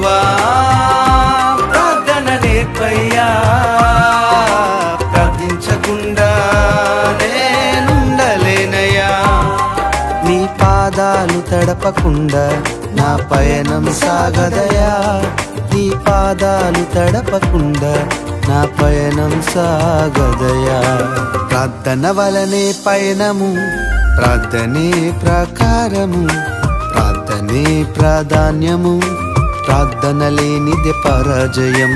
ప్రభువా ప్రార్థన నేర్పయ్యా, ప్రార్థించకుండా నేనుండలేనయ్యా. నీ పాదాలు తడపకుండా నా పయనం సాగదయా, నీ పాదాలు తడపకుండా నా పయనం సాగదయా. ప్రార్థన వలనే పయనము, ప్రార్థనే ప్రకారము, ప్రార్థనే ప్రాధాన్యము, ప్రార్థన లేనిదే పరాజయం.